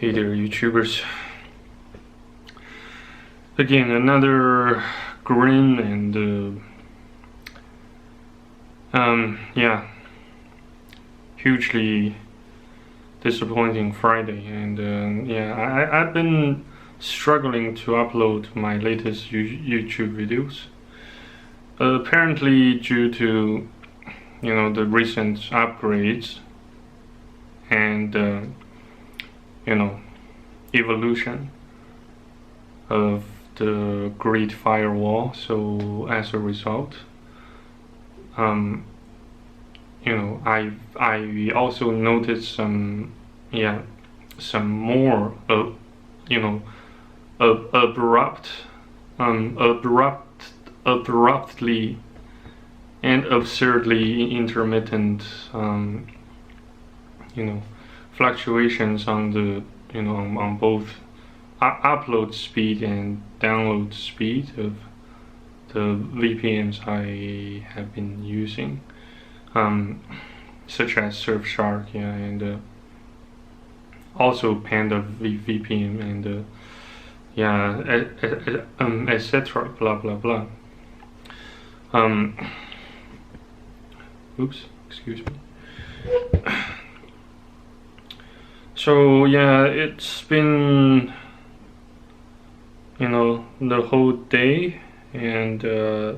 Hey there, YouTubers. Again, another grim and hugely disappointing Friday. And I've been struggling to upload my latest YouTube videos. Apparently, due to the recent upgrades and evolution of the Great Firewall. So as a result, I also noticed some more abruptly and absurdly intermittent fluctuations on the on both upload speed and download speed of the VPNs I have been using, such as Surfshark, and also Panda VPN, and etc. Blah blah blah. Oops, excuse me. So it's been the whole day, and the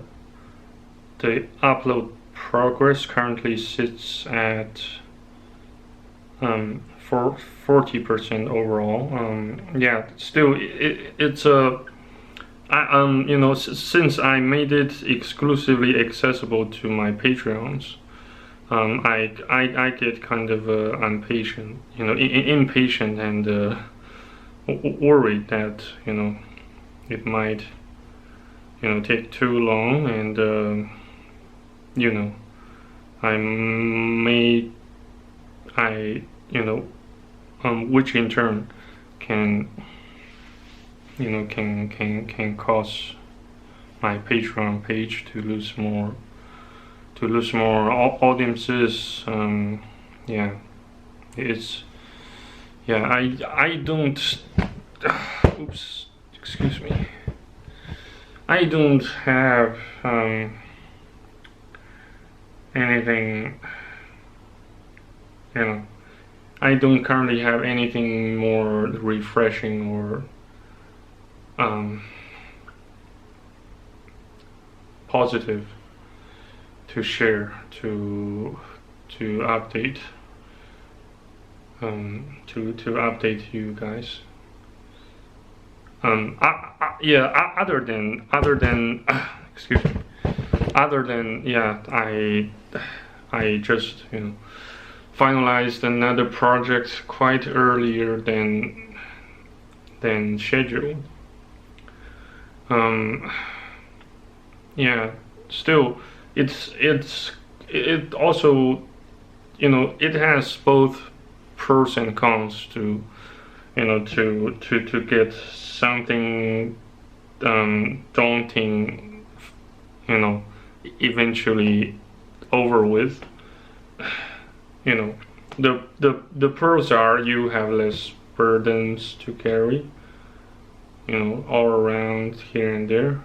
upload progress currently sits at 40% overall. Still it's since I made it exclusively accessible to my Patreons, I get kind of impatient and worried that it might take too long, and which in turn can cause my Patreon page to lose more audiences. I don't oops, excuse me. I don't have anything, I don't currently have anything more refreshing or positive to share, to update, to update you guys. Other than excuse me, I just finalized another project quite earlier than scheduled. Still, it also it has both pros and cons to to get something daunting eventually over with. The pros are you have less burdens to carry all around here and there.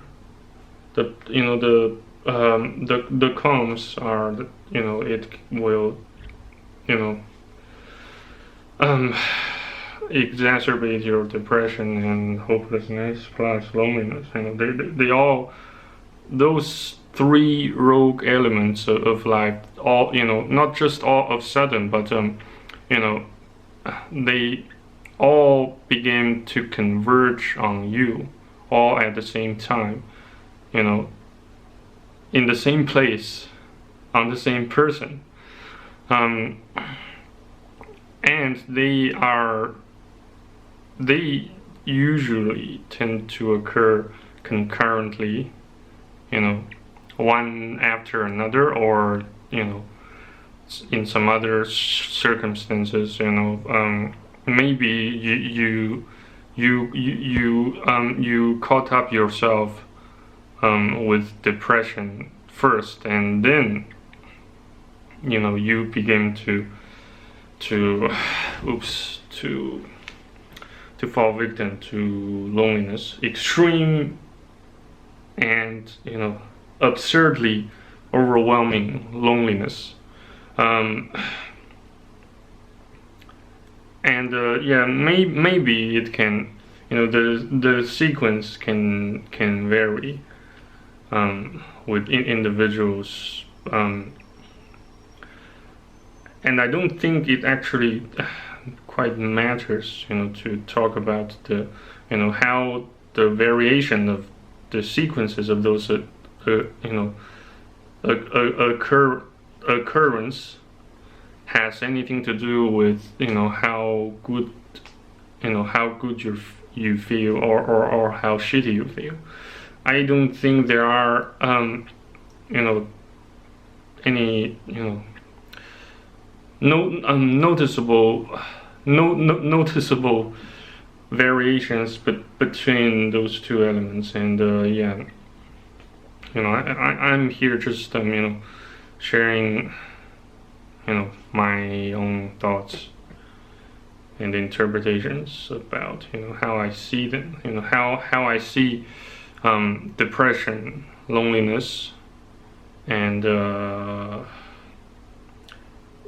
The cons are that it will exacerbate your depression and hopelessness plus loneliness. They all, those three rogue elements of life, all not just all of a sudden, but they all begin to converge on you all at the same time, in the same place, on the same person, and they usually tend to occur concurrently, one after another, or in some other circumstances, maybe you caught up yourself with depression first, and then you begin to to fall victim to loneliness, extreme and absurdly overwhelming loneliness. And yeah, maybe it can, the sequence can vary with individuals, and I don't think it actually quite matters, to talk about the, how the variation of the sequences of those, occurrence has anything to do with how good you feel, or how shitty you feel. I don't think there are any noticeable variations between those two elements. And yeah, I'm here just sharing my own thoughts and interpretations about how I see them, how I see depression, loneliness, and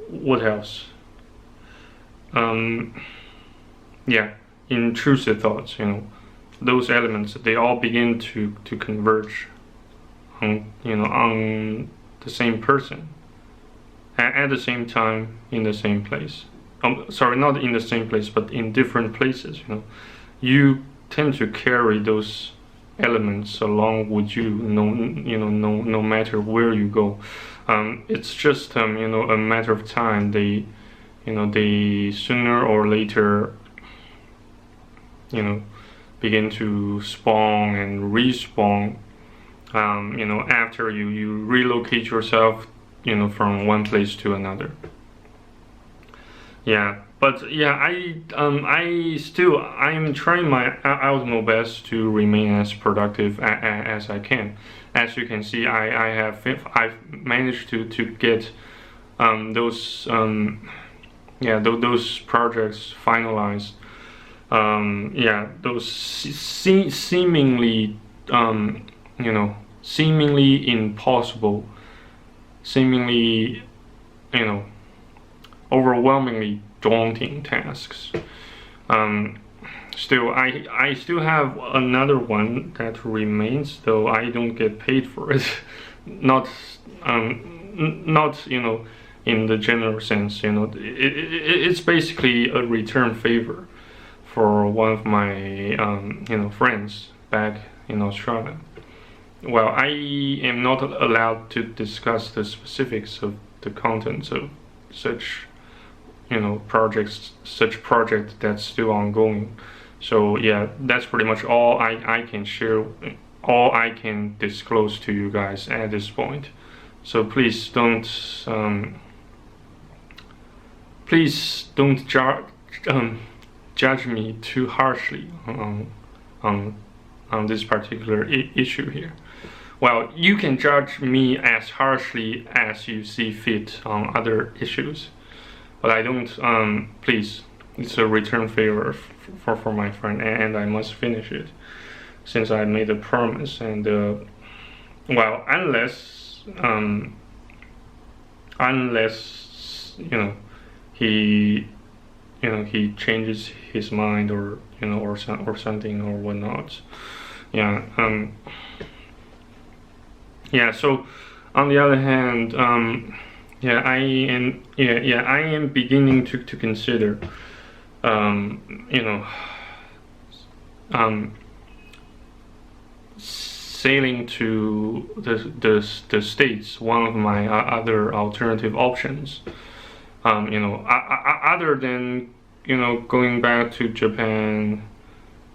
what else? Yeah, intrusive thoughts. Those elements, they all begin to converge on on the same person at the same time, in the same place. Sorry, not in the same place, but in different places. You tend to carry those elements along with you, no matter where you go. It's just a matter of time. They sooner or later begin to spawn and respawn. After you relocate yourself from one place to another. Yeah, but yeah, I'm trying my utmost best to remain as productive as I can. As you can see, I've managed to get those those projects finalized. Yeah, those seemingly seemingly impossible, seemingly overwhelmingly daunting tasks. Still, I still have another one that remains, though I don't get paid for it. Not in the general sense. It's basically a return favor for one of my friends back in Australia. Well, I am not allowed to discuss the specifics of the contents of such project that's still ongoing. So yeah, that's pretty much all I can share, all I can disclose to you guys at this point. So please don't judge me too harshly on this particular issue here. Well, you can judge me as harshly as you see fit on other issues, but I don't. Please, it's a return favor for my friend, and I must finish it since I made a promise. And well, unless he he changes his mind, or or something or whatnot. Yeah. Yeah. So, on the other hand, yeah, I am beginning to consider, sailing to the States, one of my other alternative options. Other than going back to Japan,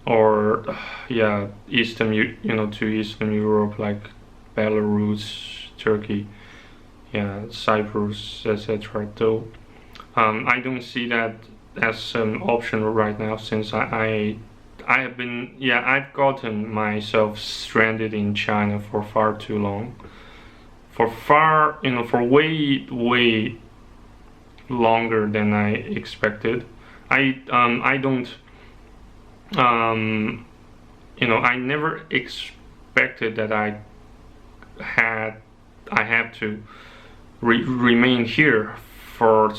or yeah, to Eastern Europe, like Belarus, Turkey, yeah, Cyprus, etc. Though I don't see that as an option right now, since I have been, yeah, I've gotten myself stranded in China for far too long, for way longer than I expected. I don't I never expected that I had to remain here for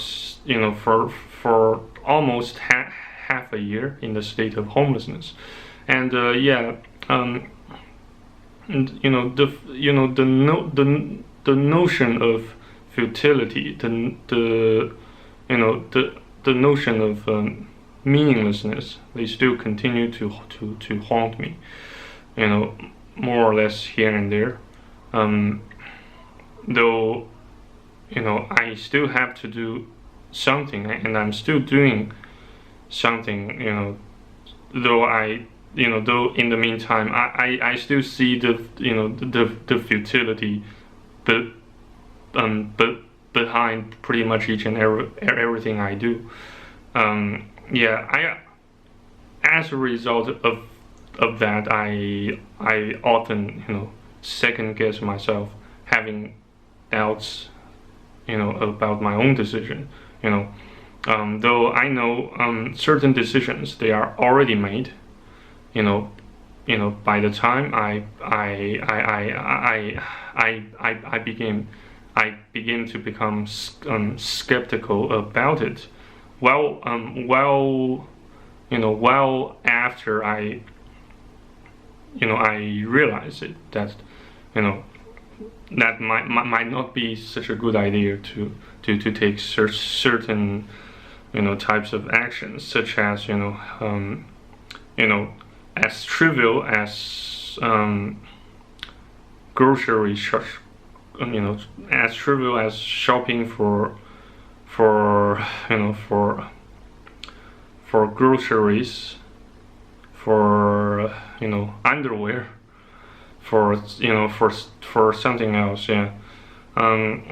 for almost half a year in the state of homelessness, and and the notion of futility, the notion of meaninglessness, they still continue to haunt me, more or less here and there. Though I still have to do something, and I'm still doing something. Though in the meantime, I still see the futility, but behind pretty much each and everything I do. As a result of that, I often second guess myself, having doubts about my own decision. Though I know certain decisions, they are already made. By the time I begin to become skeptical about it. Well after I realize it, that that might not be such a good idea to take certain types of actions, such as as trivial as grocery as trivial as shopping for groceries, for underwear, for something else. And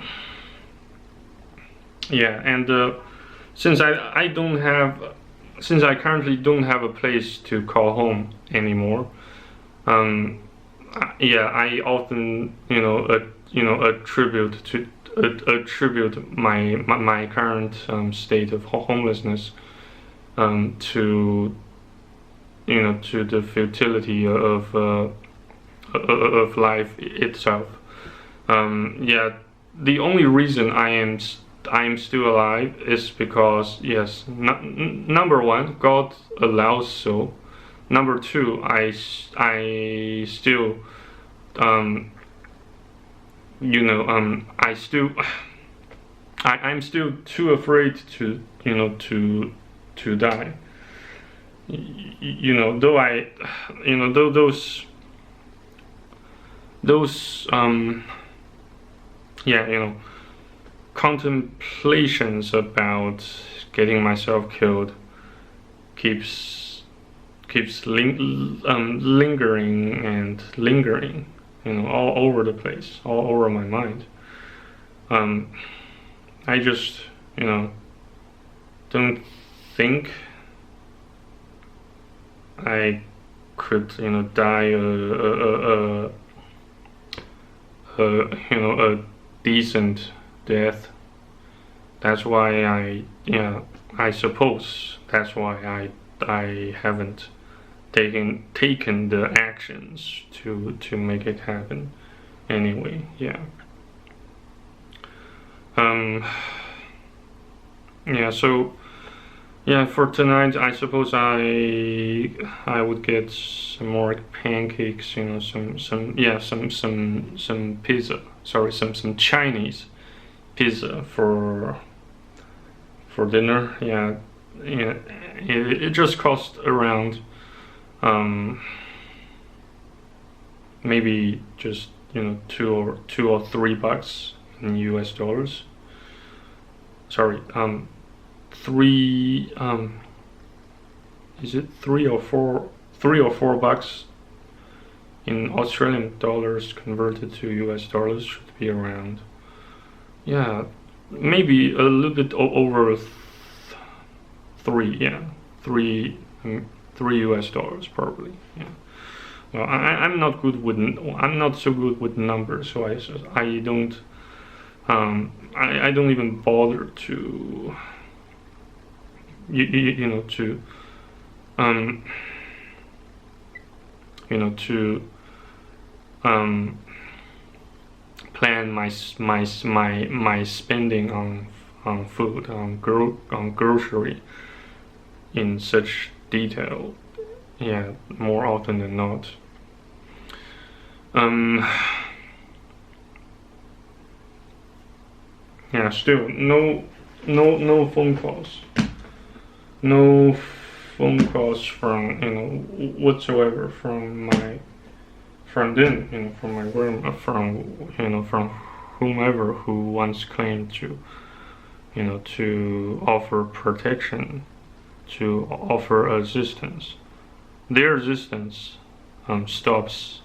since I currently don't have a place to call home anymore, I often attribute my current state of homelessness to the futility of life itself. The only reason I am still alive is because, yes, number one, God allows so. Number two, I still I'm still too afraid to die. Though those contemplations about getting myself killed keeps lingering and lingering, all over the place, all over my mind. I just don't think I could die a decent death. That's why I suppose that's why I haven't taken the actions to make it happen anyway. For tonight, I suppose I would get some more pancakes, some pizza. Sorry, some Chinese pizza for dinner. It just cost around maybe just $2 or $3 in US dollars. Sorry, three is it $3 or $4 in Australian dollars converted to US dollars? Should be around, maybe a little bit over three US dollars probably. Well, I'm not so good with numbers, so I don't I don't even bother to to plan my spending on food, on grocery in such detail. Yeah, more often than not. Yeah, still no phone calls. No phone calls from whatsoever from them, from my grandma, from whomever who once claimed to to offer protection, to offer assistance. Their assistance stops.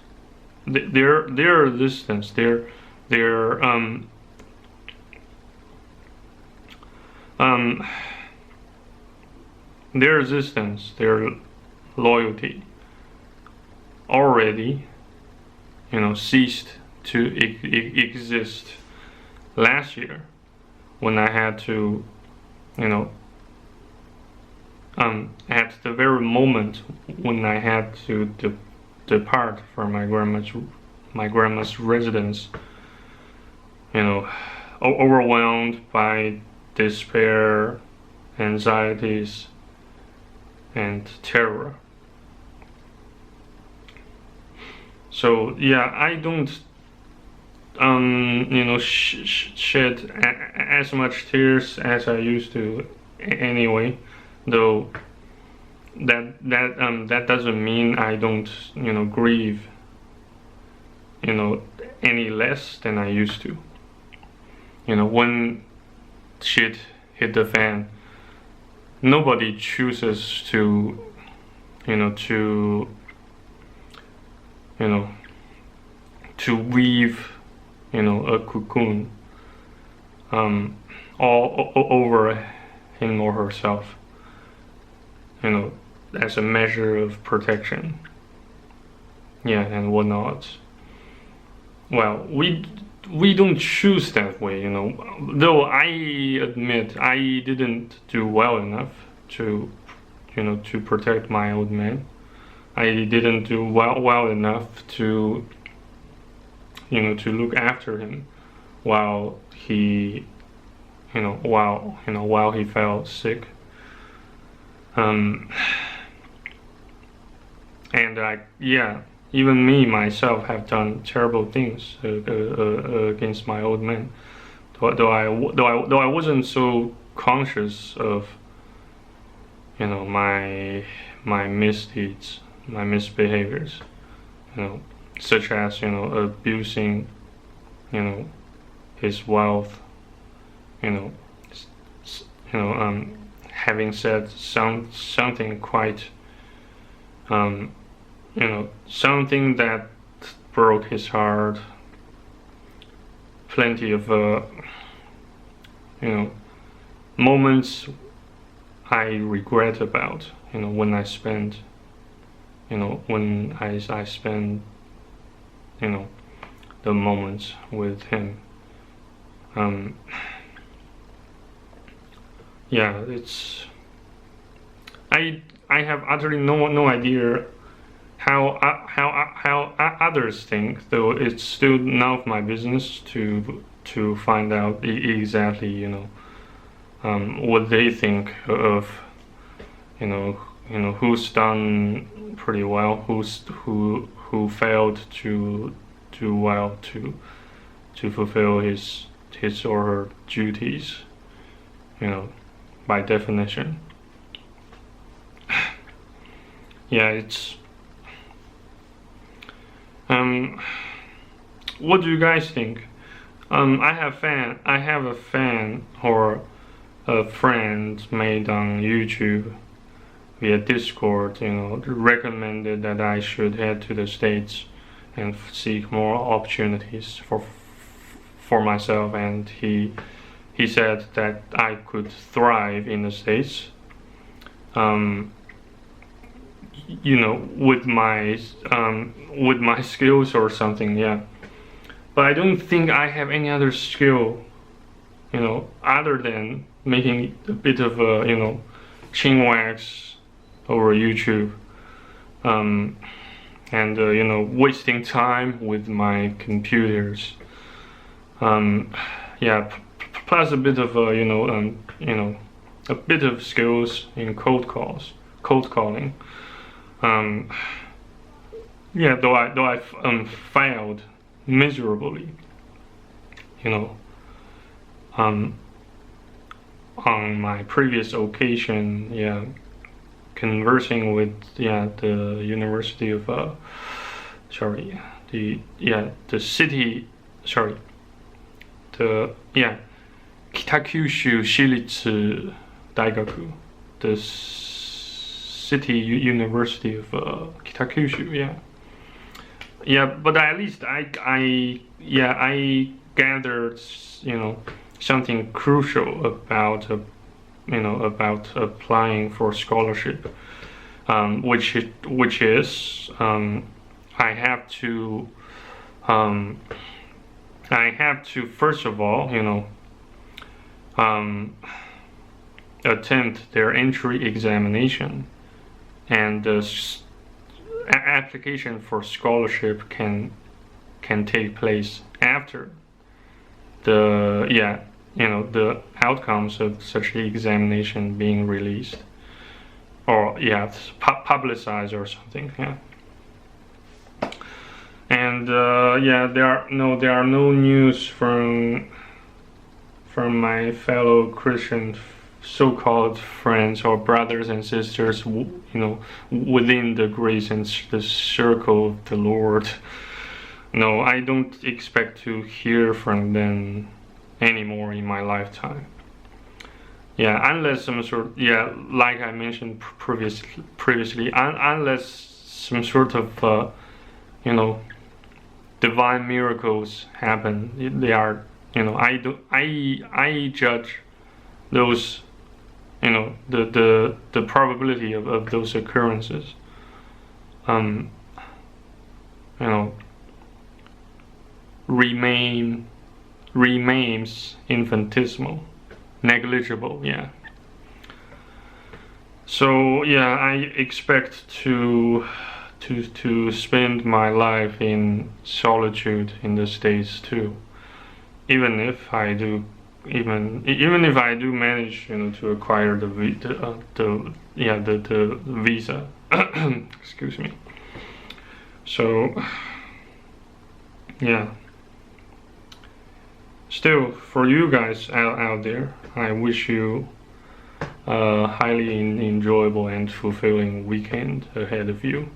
Their resistance, their their resistance, their loyalty already ceased to exist last year, when I had to at the very moment when I had to depart from my grandma's residence, overwhelmed by despair, anxieties, and terror. So yeah, I don't shed as much tears as I used to anyway, though that doesn't mean I don't grieve any less than I used to. When shit hit the fan, nobody chooses to weave a cocoon all over him or herself, as a measure of protection, yeah, and whatnot. Well, we don't choose that way, though I admit I didn't do well enough to protect my old man. I didn't do well enough to look after him while he while he fell sick. And even me myself have done terrible things against my old man, though I wasn't so conscious of my misdeeds, my misbehaviors, such as abusing his wealth, having said something quite something that broke his heart. Plenty of moments I regret about, when I spend when I spend the moments with him. Yeah, it's I have utterly no idea how others think, though it's still none of my business to find out exactly what they think of who's done pretty well, who failed to do well to fulfill his or her duties, by definition. Yeah, it's what do you guys think? I have a fan or a friend made on YouTube via Discord, recommended that I should head to the States and seek more opportunities for myself, and he said that I could thrive in the States, with my skills or something, yeah. But I don't think I have any other skill, other than making a bit of chin wax over YouTube. and wasting time with my computers. Yeah, plus a bit of a bit of skills in cold calling. Yeah, though I failed miserably, on my previous occasion, conversing with the University of the city, Kitakyushu Shilitsu Daigaku, the city university of Kitakyushu, but at least I gathered something crucial about about applying for scholarship, which is I have to first of all attempt their entry examination, and the application for scholarship can take place after the outcomes of such examination being released, or publicized or something. And there are no news from my fellow Christian so-called friends or brothers and sisters, within the grace and the circle of the Lord. No, I don't expect to hear from them anymore in my lifetime. Unless some sort, like I mentioned previously, unless some sort of, divine miracles happen. They are, I judge those, the probability of those occurrences, remains infinitesimal, negligible. So I expect to spend my life in solitude in the States too, even if I do manage to acquire the visa. Excuse me. So still, for you guys out there, I wish you a highly enjoyable and fulfilling weekend ahead of you.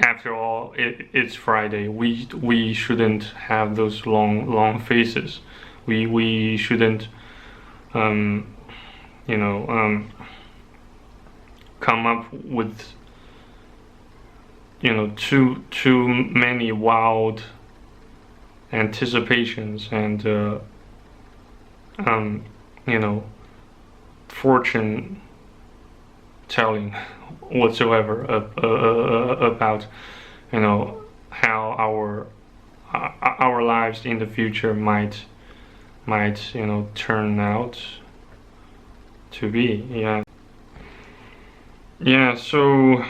After all, it's Friday. We shouldn't have those long faces. We shouldn't come up with too many wild anticipations and fortune telling whatsoever about how our lives in the future might turn out to be. So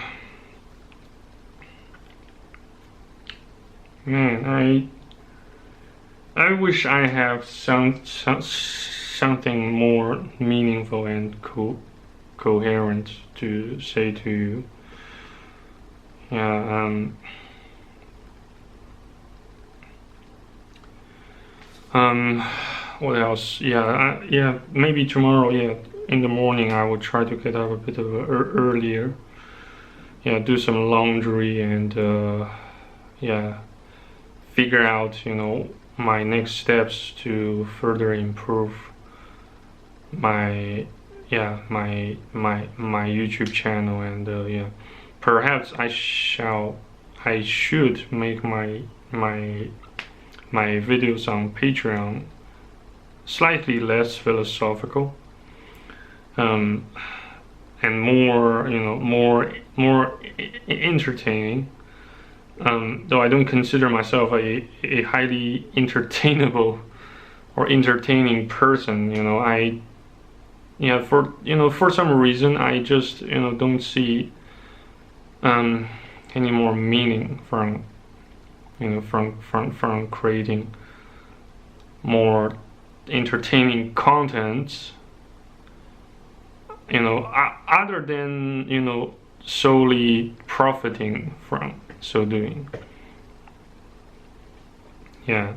man, I wish I have something more meaningful and coherent to say to you. What else? Maybe tomorrow. In the morning, I will try to get up a bit earlier. Do some laundry and figure out my next steps to further improve my YouTube channel, and perhaps I should make my videos on Patreon slightly less philosophical, and more entertaining. Though I don't consider myself a highly entertainable or entertaining person, for some reason I just don't see any more meaning from from creating more entertaining content, other than solely profiting from so doing. Yeah.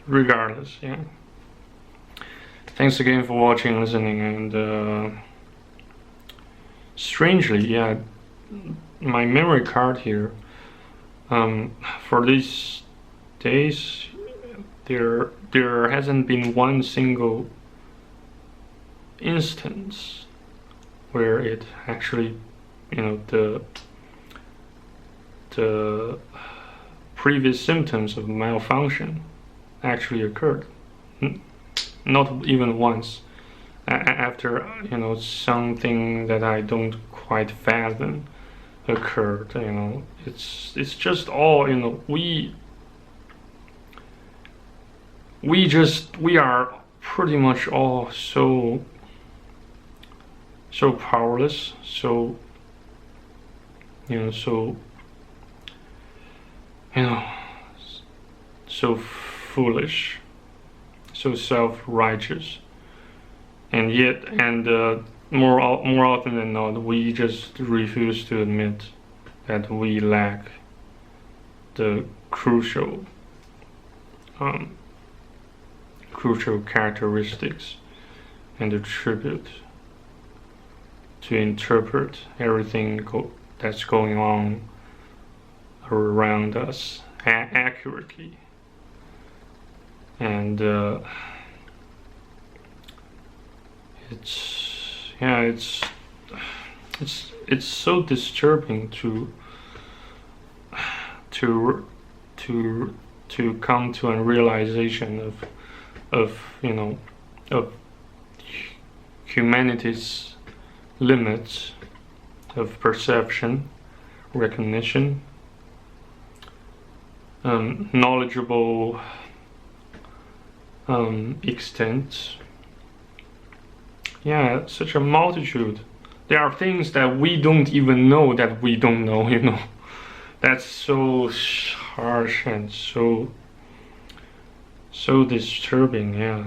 Regardless, yeah. Thanks again for watching, listening, and strangely, yeah, my memory card here, for these days, there hasn't been one single instance where it actually, the previous symptoms of malfunction actually occurred. Not even once. After something that I don't quite fathom occurred. It's just all we are pretty much all so powerless, so so foolish, so self-righteous, and yet, more often than not, we just refuse to admit that we lack the crucial characteristics and attribute to interpret everything that's going on around us accurately. And it's so disturbing to come to a realization of humanity's limits of perception, recognition, knowledgeable extent. Yeah, such a multitude. There are things that we don't even know that we don't know, That's so harsh and so disturbing, yeah.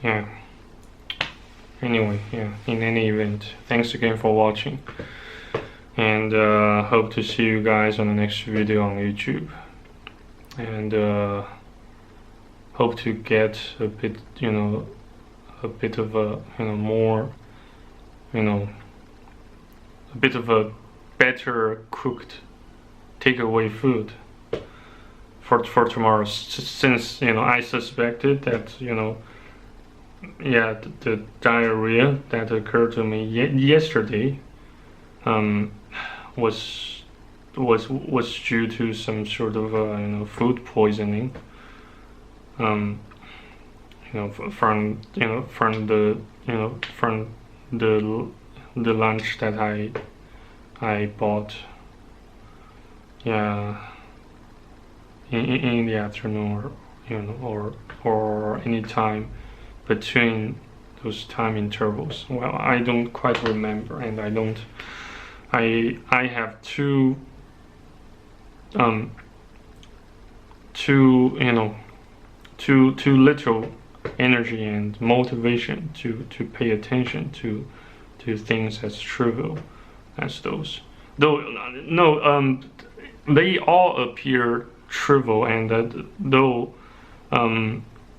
Yeah. Anyway, yeah, in any event, thanks again for watching. And hope to see you guys on the next video on YouTube. And hope to get a bit, a bit of a, more, a bit of a better cooked takeaway food for tomorrow, since I suspected that yeah, the diarrhea that occurred to me yesterday was due to some sort of food poisoning, from the lunch that I bought, yeah, in the afternoon, or any time between those time intervals. Well, I don't quite remember, and I have too little energy and motivation to pay attention to things as trivial as those. Though no, they all appear trivial, and though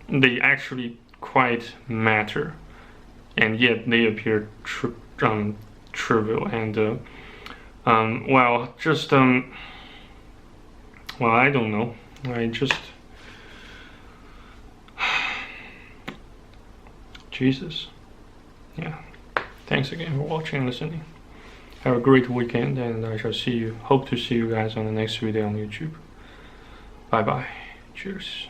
they actually quite matter, and yet they appear trivial, and well, just well, I don't know, I just Jesus. Yeah, thanks again for watching and listening. Have a great weekend, and I shall hope to see you guys on the next video on YouTube. Bye bye. Cheers.